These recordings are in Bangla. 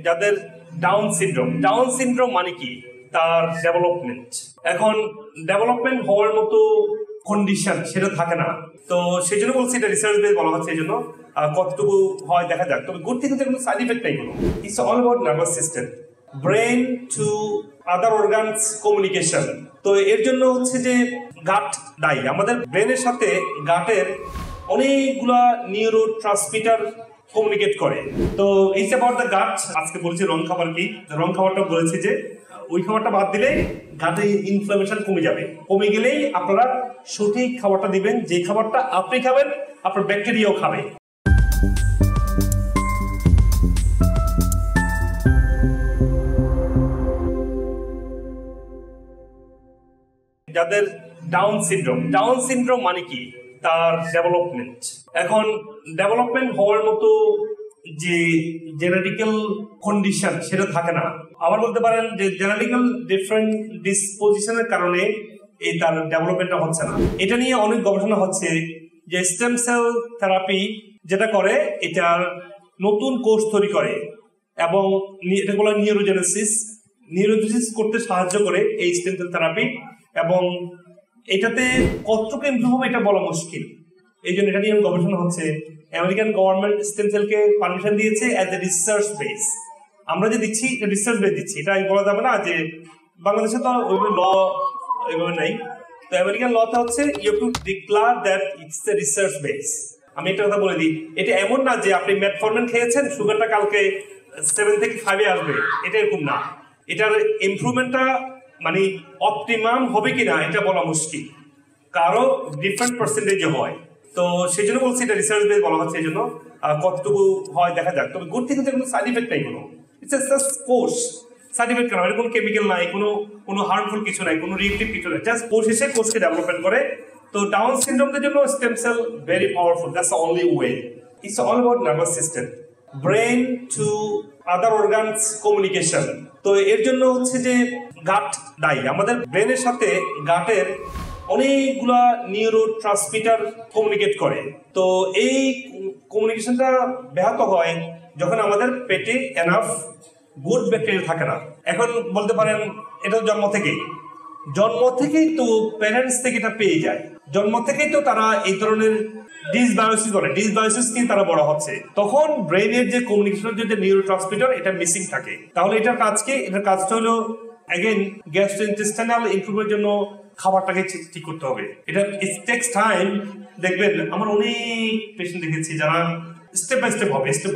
যাদের ডাউন সিনড্রোম মানে কি, তার ডেভেলপমেন্ট এখন ডেভেলপমেন্ট হওয়ার মতো কন্ডিশন সেটা থাকে না। তো সেই জন্য বলছি এটা রিসার্চ বেস বলা হচ্ছে। এই জন্য কতটুকু হয় দেখা যাক। তবে গুড থিং হচ্ছে কোনো সাইড ইফেক্ট নাই কোনো। It's all about nervous system, brain to other organs communication. তো এর জন্য হচ্ছে যে গাট দায়ী। আমাদের ব্রেনের সাথে গাটের অনেকগুলা নিউরো ট্রান্সমিটার কমিউনিকেট করে। তো ইটস অ্যাবাউট দ্য গাট। আজকে বলছি রং খাবার কি। রং খাবারটা বলেছি যে ওই খাবারটা বাদ দিলে গাটে ইনফ্লামেশন কমে যাবে। কমে গেলেই আপনারা সঠিক খাবারটা দিবেন, যে খাবারটা আপনি খাবেন আপনার ব্যাকটেরিয়াও খাবে। যাদের ডাউন সিনড্রোম মানে কি, তার ডেভেলপমেন্ট এখন ডেভেলপমেন্ট হওয়ার মতো যে জেনেটিক্যাল কন্ডিশন সেটা থাকে না। আবার বলতে পারেন যে জেনেটিক্যাল ডিফারেন্ট ডিসপোজিশনের কারণে এই তার ডেভেলপমেন্টটা হচ্ছে না। এটা নিয়ে অনেক গবেষণা হচ্ছে যে স্টেম সেল থেরাপি যেটা করে, এটার নতুন কোষ তৈরি করে এবং এটা বলা নিউরোজেনেসিস করতে সাহায্য করে এই স্টেম সেল থেরাপি। এবং এটাতে কতটুকু ইমপ্রুভ হবে এটা বলা মুশকিল। এই জন্য এটা নিয়ে গবেষণা হচ্ছে। আমেরিকান গভর্নমেন্ট স্টেম সেলকে পারমিশন দিয়েছে অ্যাজ এ রিসার্চ বেস। আমরা যে দিচ্ছি এটা রিসার্চ বেস দিচ্ছি, এটা বলা যাবে না যে বাংলাদেশে তো ওইভাবে ল ওইভাবে নাই। তো আমেরিকান লতে হচ্ছে you have to declare that it's a research base. আমি একটা কথা বলে দিই, এটা এমন না যে আপনি মেটফরমিন খেয়েছেন সুগারটা কালকে 7 থেকে 5 আসবে, এটা এরকম না। এটার ইমপ্রুভমেন্টটা মানে অপটিমাম হবে কিনা এটা বলা মুশকিল, কারো ডিফারেন্ট পার্সেন্টেজে হয়। তো সেই জন্য বলছি এটা রিসার্চ বেস বলা হচ্ছে। এই জন্য কতটুকু হয় দেখা যাক। তবে গুড থিং হচ্ছে কোনো সাইড ইফেক্ট নাই কোনো। It's just course. Side effect কেন, কোনো কেমিক্যাল নাই, কোনো হার্মফুল কিছু নাই, কোনো রিয়েক্টিভ কিছু নাই, জাস্ট কোষ এসে কোষকে ডেভেলপমেন্ট করে। তো ডাউন সিনড্রোমদের জন্য stem cell very powerful, that's the only way. It's all about nervous system, brain to other organs communication. তো এর জন্য হচ্ছে যে গাট দায়ী। আমাদের ব্রেনের সাথে গাটের অনেকগুলা নিউরো ট্রান্সমিটার কমিউনিকেট করে। তো এই কমিউনিকেশনটা ব্যাহত হয় যখন আমাদের পেটে এনাফ গুড ব্যাকটেরিয়া থাকে না। এখন বলতে পারেন এটা জন্ম থেকেই তো প্যারেন্টস থেকে এটা পেয়ে যায়। জন্ম থেকেই তো তারা এই ধরনের ডিসবায়োসিস নিয়ে তারা বড় হচ্ছে। তখন ব্রেনের যে কমিউনিকেশনের যে নিউরো ট্রান্সমিটার এটা মিসিং থাকে। তাহলে এটার কাজ কি? এটার কাজটা হলো অ্যাগেন গ্যাস্ট্রোইন্টেস্টাইনাল ইমপ্রুভমেন্টের জন্য খাবারটাকে ঠিক করতে হবে। এটা ইট টেকস টাইম। দেখবেন আমার অনেক পেশেন্ট দেখেছি যারা স্টেপ বাই স্টেপ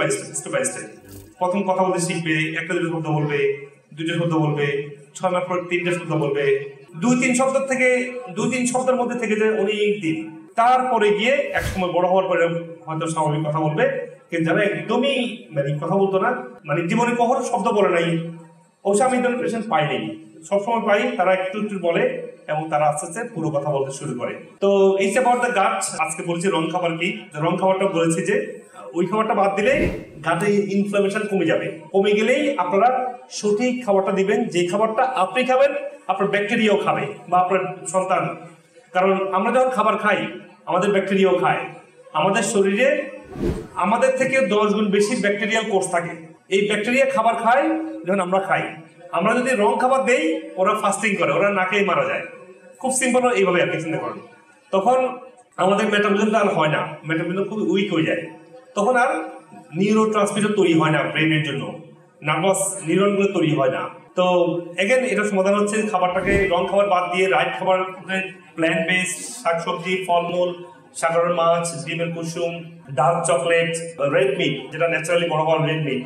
প্রথম কথা বলতে শিখবে, একটা দুটো শব্দ বলবে, দুটো শব্দ বলবে, 6 মাস পর 3টে শব্দ বলবে, 2-3 শব্দের মধ্যে থেকে যায় অনেক দিন। তারপরে গিয়ে এক সময় বড় হওয়ার পরে হয়তো স্বাভাবিক কথা বলবে। কিন্তু যারা একদমই মানে কথা বলতো না, মানে জীবনে কখনো শব্দ বলে নাই, অবশ্য আমি ধরনের পেশেন্ট পাইনি, সবসময় পাই তারা একটু বলে এবং তারা আস্তে আস্তে পুরো কথা বলতে শুরু করে। তো এই যে অ্যাবাউট দ্য গাট। আজকে বলছি রং খাবার কি। রং খাবারটা বলেছি যে ওই খাবারটা বাদ দিলে গাটে ইনফ্লামেশন কমে যাবে। কমে গেলেই আপনারা সঠিক খাবারটা দিবেন, যে খাবারটা আপনি খাবেন আপনার ব্যাকটেরিয়াও খাবে বা আপনার সন্তান। কারণ আমরা যখন খাবার খাই আমাদের ব্যাকটেরিয়াও খায়। আমাদের শরীরে আমাদের থেকে 10 গুণ বেশি ব্যাকটেরিয়াল কোষ থাকে। এই ব্যাকটেরিয়া খাবার খায় যখন আমরা খাই। আমরা যদি রং খাবার দেই ওরা ফাস্টিং করে, ওরা না খেয়ে মারা যায়। খুব সিম্পল এইভাবে আপনি চিন্তা করেন। তখন আমাদের মেটাবলিজমটা আর হয় না, মেটাবলিজম খুব উইক হয়ে যায়। তখন আর নিউরো ট্রান্সমিটার তৈরি হয় না ব্রেনের জন্য, নার্ভাস নিউরনগুলো তৈরি হয় না। তো এগেন এটা সমাধান হচ্ছে খাবারটাকে রং খাবার বাদ দিয়ে রাইট খাবার, প্ল্যান্ট বেস, শাকসবজি, ফলমূল, সাগরের মাছ, ডিমের কুসুম, ডার্ক চকলেট, রেড মিট যেটা ন্যাচারালি বড় হওয়ার রেড মিট,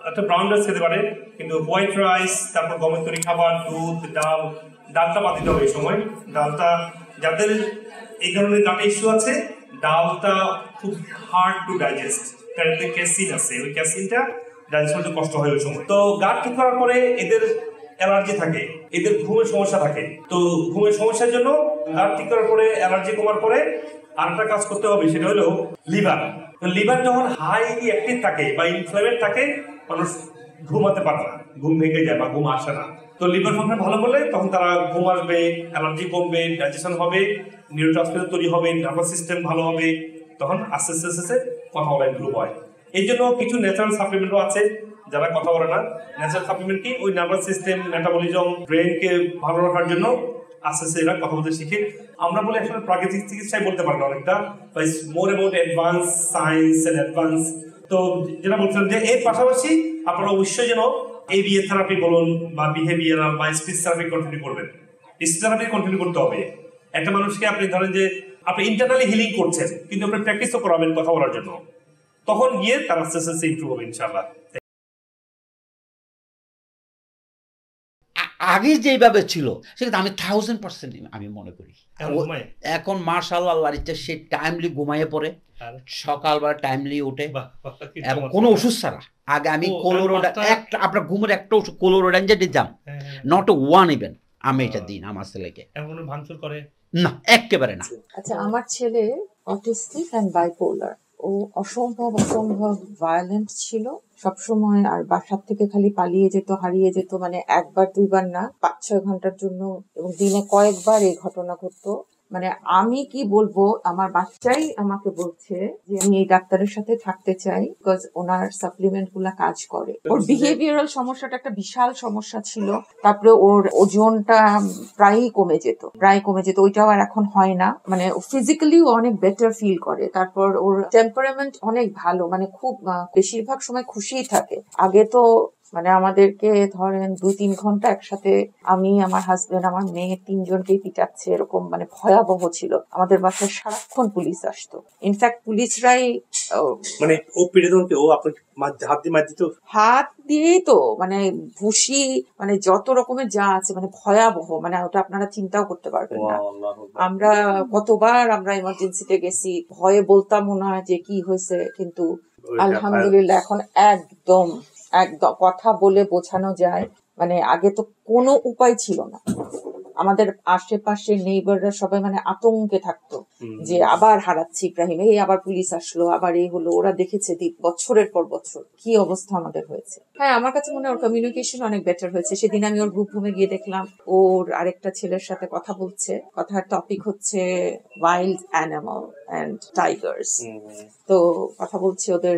একটা ব্রাউন রাইস খেতে পারে। কিন্তু হোয়াইট রাইস, তারপর গমের তৈরি খাবার, দুধ, ডালটা বাদ দিতে হবে এই সময়। ডালটা যাদের এই ধরনের গাটে ইস্যু আছে, ডালটা খুব হার্ড টু ডাইজেস্ট, তার মধ্যে ক্যাসিন আছে, ওই ক্যাসিনটা ডাইজেস্ট করতে কষ্ট হয় ওই সময়। তো গাট ঠিক করার পরে এদের অ্যালার্জি থাকে, এদের ঘুমের সমস্যা থাকে। তো ঘুমের সমস্যার জন্য গাট ঠিক করার পরে অ্যালার্জি কমার পরে আরেকটা কাজ করতে হবে, সেটা হলো লিভার। লিভার যখন হাইলি অ্যাক্টিভ থাকে বা ইনফ্লেমেড থাকে মানুষ ঘুমাতে পারে না, ঘুম ভেঙে যায় বা ঘুম আসে না। তো লিভার ফাংশন ভালো করলে তখন তারা ঘুম আসবে, অ্যালার্জি কমবে, ডাইজেশন হবে, নিউরোট্রান্সমিটার তৈরি হবে, নার্ভাস সিস্টেম ভালো হবে, তখন আস্তে আস্তে কথা বলা ইমপ্রুভ হয়। এই জন্য কিছু ন্যাচারাল সাপ্লিমেন্টও আছে যারা কথা বলে না, ন্যাচারাল সাপ্লিমেন্ট কি ওই নার্ভাস সিস্টেম, মেটাবলিজম, ব্রেনকে ভালো রাখার জন্য আস্তে আস্তে এরা কথা বলতে শিখে। আমরা বলি আসলে প্রাকৃতিক চিকিৎসায় বলতে পারি না অনেকটা, বা it's more about advance science and advance. তো যেটা বলছিলাম যে এর পাশাপাশি আপনারা অবশ্যই যেন এবিএ থেরাপি বলুন বা বিহেভিয়ারাল বা স্পিচ থেরাপি কন্টিনিউ করবেন। স্পিচ থেরাপি কন্টিনিউ করতে হবে। একটা মানুষকে আপনি ধরেন যে আপনি ইন্টারনালি হিলিং করছেন, কিন্তু আপনি প্র্যাকটিসও করাবেন কথা বলার জন্য, তখন গিয়ে তার আস্তে আস্তে ইমপ্রুভ হবে ইনশাআল্লাহ। আগে যেভাবে ছিল সেটা আমি 1000% আমি মনে করি। এখন মাশাআল্লাহ আল্লাহর ইচ্ছা সে টাইমলি ঘুমাইয়ে পড়ে, সকালবেলা টাইমলি ওঠে এবং কোনো ওষুধ ছাড়া। আগে আমি কোলোরোডা একটা আপনার ঘুমের একটা ওষুধ কোলোরোডান যে দিতাম, নট ওয়ান ইভেন আমি এটা দিন আমার ছেলেকে ভাঙচুর করে না, একেবারে না। আচ্ছা, আমার ছেলে অটিস্টিক এন্ড বাইপোলার। ও অসম্ভব ভায়োলেন্ট ছিল সবসময়, আর বাসার থেকে খালি পালিয়ে যেত, হারিয়ে যেত, মানে একবার দুইবার না, 5-6 ঘন্টার জন্য, এবং দিনে কয়েকবার এই ঘটনা ঘটতো। মানে আমি কি বলবো, আমার বাচ্চাই আমাকে বলছে যে আমি এই ডাক্তারের সাথে থাকতে চাই, বিকজ ওনার সাপ্লিমেন্ট গুলা কাজ করে। ওর বিহেভিয়ারাল সমস্যাটা একটা বিশাল সমস্যা ছিল, তারপরে ওর ওজনটা প্রায়ই কমে যেত, ওইটাও আর এখন হয় না, মানে ফিজিক্যালি অনেক বেটার ফিল করে। তারপর ওর টেম্পারামেন্ট অনেক ভালো, মানে খুব বেশিরভাগ সময় খুশিই থাকে। আগে তো মানে আমাদেরকে ধরেন 2-3 ঘন্টা একসাথে, আমি, আমার হাজবেন্ড, আমার মেয়ে, 3 জনকেই পিটাচ্ছে, এরকম মানে ভয়াবহ ছিল। আমাদের বাসায় সারাক্ষণ পুলিশ আসতো। ইনফ্যাক্ট পুলিশরাই মানে ও পিটে তখন ও আপনাকে হাত দিয়ে মার দিত, হাত দিয়েই তো, মানে ভুসি, মানে যত রকমের যা আছে, মানে ভয়াবহ, মানে ওটা আপনারা চিন্তাও করতে পারবেন না। আমরা কতবার আমরা ইমার্জেন্সিতে গেছি, ভয়ে বলতাম মনে হয় যে কি হয়েছে, কিন্তু আলহামদুলিল্লাহ এখন একদম কথা বলে বোঝানো যায়। মানে আগে তো কোনো উপায় ছিল না, আমাদের আশেপাশে নেইবাররা সবাই মানে আতঙ্কে থাকতো যে আবার হারাচ্ছি ইব্রাহিম, এই আবার পুলিশ আসলো, আবার এই হলো। ওরা দেখেছে বছরের পর বছর কি অবস্থা আমাদের হয়েছে। হ্যাঁ, আমার কাছে মনে হয় ওর কমিউনিকেশন অনেক বেটার হয়েছে। সেদিন আমি ওর গ্রুপ হোমে গিয়ে দেখলাম ওর আরেকটা ছেলের সাথে কথা বলছে, কথার টপিক হচ্ছে ওয়াইল্ড অ্যানিমাল এন্ড টাইগার্স। তো কথা বলছে, ওদের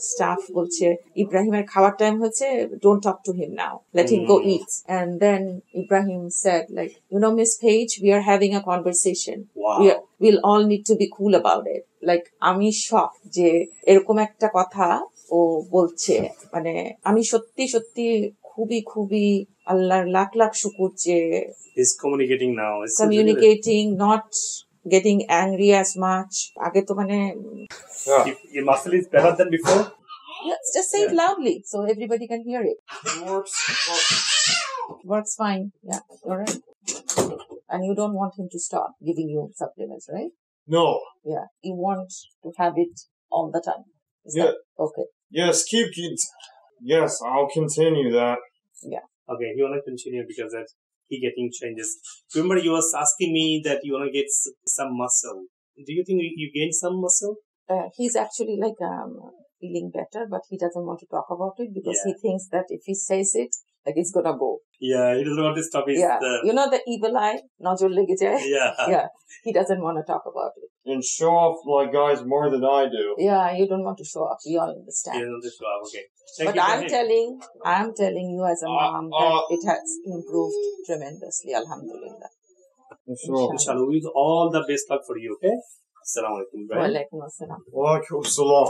স্টাফ বলছে ইব্রাহিমের খাওয়ার টাইম হয়েছে, don't talk to him now, let him go eat. And then Ibrahim said, like, you know, Miss Page, we are having a conversation. Wow. We'll all need to be cool about it. Like, আমি শক যে এরকম একটা কথা ও বলছে। মানে আমি সত্যি সত্যি খুবই খুবই আল্লাহর লাখ লাখ শুকর যে is communicating now, not getting angry as much. আগে তো মানে your muscle is better than before. Yes, just say it loudly so everybody can hear it. Works fine. Yeah, all right. And you don't want him to stop giving you supplements, right? No. Yeah, you want to have it all the time. Is Yeah. that okay? Yes, yes, I'll continue that. Yeah. Okay, you want to continue because that he getting changes. Remember, you was asking me that you want to get some muscle. Do you think you gain some muscle? He's actually like feeling better, but he doesn't want to talk about it because he thinks that if he says it, like it's gonna go. Yeah, he doesn't want to stop his. You know the evil eye, nojor lege jay. Yeah. He doesn't want to talk about it and show off like guys more than I do. Yeah, you don't want to show off. We all understand. You don't want to show off. Okay. But I'm telling you as a mom that it has improved tremendously. Alhamdulillah. Inshallah. With all the best luck for you. Okay. Assalamu alaikum. Wa alaikum assalam. Wa alaikum assalam.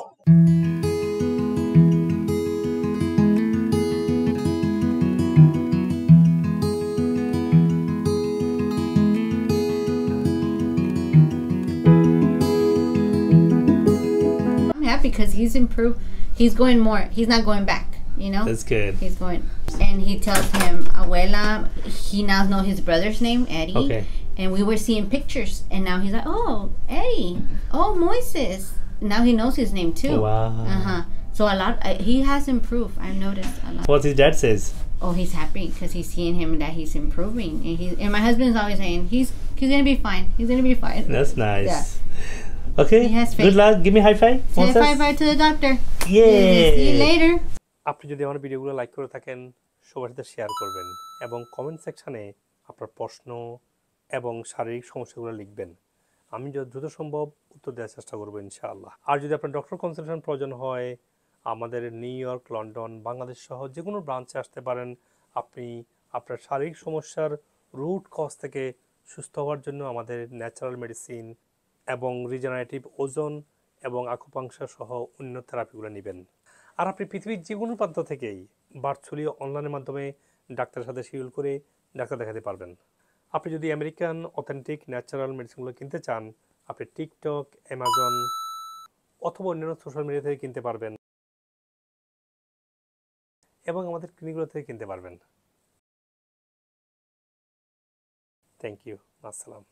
Because he's improved, he's going more, he's not going back, you know. That's good. He's going, and he tells him abuela. He now knows his brother's name, Eddie. Okay. And we were seeing pictures, and now he's like, oh, Eddie, oh, Moises. Now he knows his name too. Wow. So a lot, he has improved. I've noticed a lot. What his dad says? Oh, he's happy because he's seeing him that he's improving, and my husband's always saying he's gonna be fine. He's gonna be fine. That's nice. Yeah. Okay. Good luck. Give me high five. Say bye to the doctor. Yay. See you later. আপনি যদি আমার ভিডিওগুলো লাইক করে থাকেন, সবার সাথে শেয়ার করবেন এবং কমেন্ট সেকশনে আপনার প্রশ্ন এবং শারীরিক সমস্যাগুলো লিখবেন। আমি যত দ্রুত সম্ভব উত্তর দেওয়ার চেষ্টা করব ইনশাআল্লাহ। আর যদি আপনার ডক্টর কনসালটেশন প্রয়োজন হয়, আমাদের নিউ ইয়র্ক, লন্ডন, বাংলাদেশ সহ যে কোনো ব্রাঞ্চে আসতে পারেন। আপনি আপনার শারীরিক সমস্যার রুট কজ থেকে সুস্থ হওয়ার জন্য আমাদের ন্যাচারাল মেডিসিন এবং রিজেনারেটিভ ওজন এবং আকুপাংশার সহ অন্য থেরাপিগুলো নেবেন। আর আপনি পৃথিবীর যে কোনো প্রান্ত থেকেই ভার্চুয়ালি অনলাইনের মাধ্যমে ডাক্তারের সাথে শিডিউল করে ডাক্তার দেখাতে পারবেন। আপনি যদি আমেরিকান অথেন্টিক ন্যাচারাল মেডিসিনগুলো কিনতে চান, আপনি টিকটক, অ্যামাজন অথবা অন্যান্য সোশ্যাল মিডিয়া থেকে কিনতে পারবেন এবং আমাদের ক্লিনিকগুলো থেকে কিনতে পারবেন। Thank you. আসসালাম।